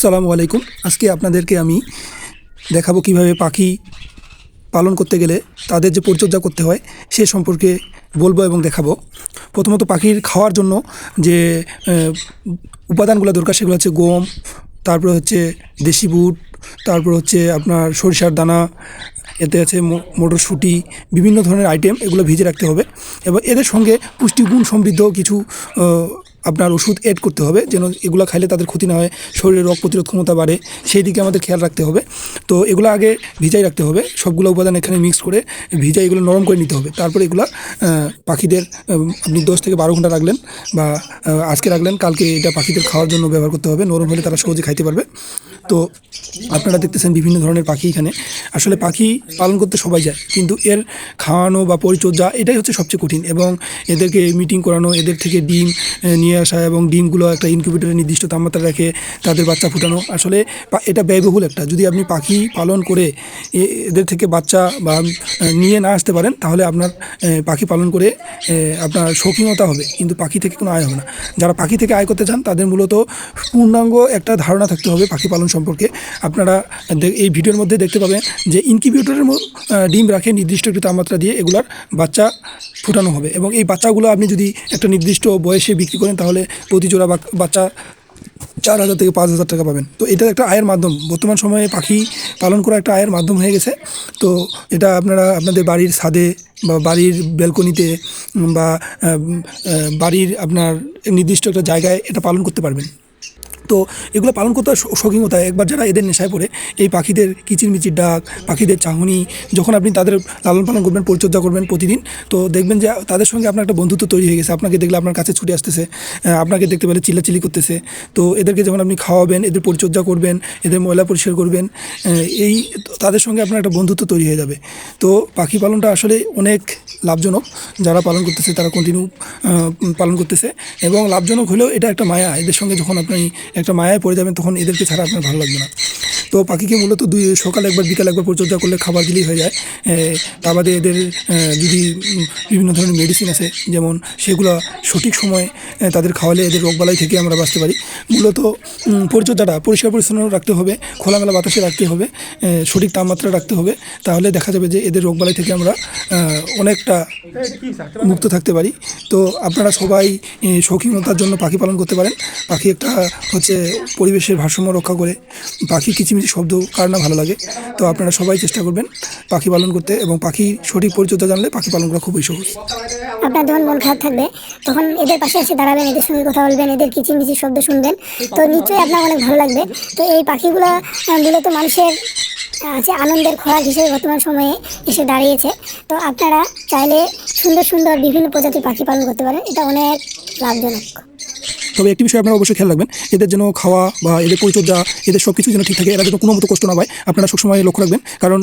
আসসালামু আলাইকুম। আজকে আপনাদেরকে আমি দেখাবো কিভাবে পাখি পালন করতে গেলে তাদের যে পরিচর্যা করতে হয় সে সম্পর্কে বলবো এবং দেখাবো। প্রথমত পাখির খাওয়ার জন্য যে উপাদানগুলো দরকার সেগুলো হচ্ছে গম, তারপরে হচ্ছে দেশি বুট, তারপর হচ্ছে আপনার সরিষার দানা, এতে আছে মটরশুঁটি, বিভিন্ন ধরনের আইটেম, এগুলো ভিজে রাখতে হবে এবং এদের সঙ্গে পুষ্টিগুণ সমৃদ্ধ কিছু আপনার ওষুধ অ্যাড করতে হবে, যেন এগুলো খাইলে তাদের ক্ষতি না হয়, শরীরে রোগ প্রতিরোধ ক্ষমতা বাড়ে, সেই দিকে আমাদের খেয়াল রাখতে হবে। তো এগুলো আগে ভিজাই রাখতে হবে, সবগুলো উপাদান এখানে মিক্স করে ভিজাই এগুলো নরম করে নিতে হবে। তারপরে এগুলো পাখিদের আপনি 10 থেকে 12 ঘন্টা রাখলেন বা আজকে রাখলেন, কালকে এটা পাখিদের খাওয়ার জন্য ব্যবহার করতে হবে। নরম হলে তারা সহজে খাইতে পারবে। তো আপনারা দেখতেছেন বিভিন্ন ধরনের পাখি এখানে। আসলে পাখি পালন করতে সবাই যায়, কিন্তু এর খাওয়ানো বা পরিচর্যা এটাই হচ্ছে সবচেয়ে কঠিন। এবং এদেরকে মিটিং করানো, এদের থেকে ডিম নিয়ে আসা এবং ডিমগুলো একটা ইনকিউবেটরে নির্দিষ্ট তাপমাত্রা রেখে তাদের বাচ্চা ফুটানো, আসলে এটা ব্যয়বহুল একটা। যদি আপনি পাখি পালন করে এদের থেকে বাচ্চা বা নিয়ে না আসতে পারেন, তাহলে আপনার পাখি পালন করে আপনার শৌখিনতা হবে, কিন্তু পাখি থেকে কোনো আয় হবে না। যারা পাখি থেকে আয় করতে চান তাদের মূলত পূর্ণাঙ্গ একটা ধারণা থাকতে হবে পাখি পালন সম্পর্কে। আপনারা এই ভিডিওর মধ্যে দেখতে পাবেন যে ইনকিউবেটরের ডিম রাখে নির্দিষ্ট একটি তাপমাত্রা দিয়ে এগুলার বাচ্চা ফুটানো হবে, এবং এই বাচ্চাগুলো আপনি যদি একটা নির্দিষ্ট বয়সে বিক্রি করেন তাহলে প্রতি জোড়া বাচ্চা 4,000 থেকে 5,000 টাকা পাবেন। তো এটা একটা আয়ের মাধ্যম, বর্তমান সময়ে পাখি পালন করা একটা আয়ের মাধ্যম হয়ে গেছে। তো এটা আপনারা আপনাদের বাড়ির ছাদে বা বাড়ির ব্যালকনিতে বা বাড়ির আপনার নির্দিষ্ট একটা জায়গায় এটা পালন করতে পারবেন। তো এগুলো পালন করতে শৌখিনতা। একবার যারা এদের নেশায় পড়ে, এই পাখিদের কিচিরমিচির ডাক, পাখিদের চাহনি, যখন আপনি তাদের লালন পালন করবেন, পরিচর্যা করবেন প্রতিদিন, তো দেখবেন যে তাদের সঙ্গে আপনার একটা বন্ধুত্ব তৈরি হয়ে গেছে। আপনাকে দেখলে আপনার কাছে ছুটে আসতেছে, আপনাকে দেখতে পেলে চিল্লাচিল্লি করতেছে। তো এদেরকে যখন আপনি খাওয়াবেন, এদের পরিচর্যা করবেন, এদের ময়লা পরিষ্কার করবেন, এই তাদের সঙ্গে আপনার একটা বন্ধুত্ব তৈরি হয়ে যাবে। তো পাখি পালনটা আসলে অনেক লাভজনক। যারা পালন করতেছে তারা কন্টিনিউ পালন করতেছে, এবং লাভজনক হলেও এটা একটা মায়া। এদের সঙ্গে যখন আপনি একটা মায়ায় পড়ে যাবেন, তখন এদেরকে ছাড়া আপনার ভালো লাগবে না। তো পাখিকে মূলত সকালে একবার বিকালে একবার পরিচর্যা করলে খাবার দিলেই হয়ে যায়। তা বাদে এদের যদি বিভিন্ন ধরনের মেডিসিন আছে, যেমন সেগুলো সঠিক সময়ে তাদের খাওয়ালে এদের রোগবালাই থেকে আমরা বাঁচতে পারি। মূলত পরিচর্যাটা পরিষ্কার পরিচ্ছন্ন রাখতে হবে, খোলামেলা বাতাসে রাখতে হবে, সঠিক তাপমাত্রা রাখতে হবে, তাহলে দেখা যাবে যে এদের রোগবালাই থেকে আমরা অনেকটা মুক্ত থাকতে পারি। তো আপনারা সবাই শৌখিনতার জন্য পাখি পালন করতে পারেন। পাখি একটা হচ্ছে পরিবেশের ভারসাম্য রক্ষা করে। পাখি কিচিমিচি শব্দ কার না ভালো লাগে। তো আপনারা সবাই চেষ্টা করবেন পাখি পালন করতে, এবং পাখি সঠিক পরিচর্যা জানলে পাখি পালন করা খুবই সহজ। আপনার যখন মন খারাপ থাকবে তখন এদের পাশে এসে দাঁড়াবেন, এদের সঙ্গে কথা বলবেন, এদের কিচিরমিচির শব্দ শুনবেন, তো নিশ্চয়ই আপনার অনেক ভালো লাগবে। তো এই পাখিগুলো মূলত মানুষের আছে আনন্দের খোরাক হিসেবে বর্তমান সময়ে এসে দাঁড়িয়েছে। তো আপনারা চাইলে সুন্দর সুন্দর বিভিন্ন প্রজাতির পাখি পালন করতে পারেন, এটা অনেক লাভজনক। তবে একটি বিষয় আপনারা অবশ্যই খেয়াল রাখবেন, এদের যেন খাওয়া বা এদের পরিচর্যা, এদের সব কিছু যেন ঠিক থাকে, এরা যেন কোনো মতো কষ্ট না পায়, আপনারা সবসময় লক্ষ্য রাখবেন। কারণ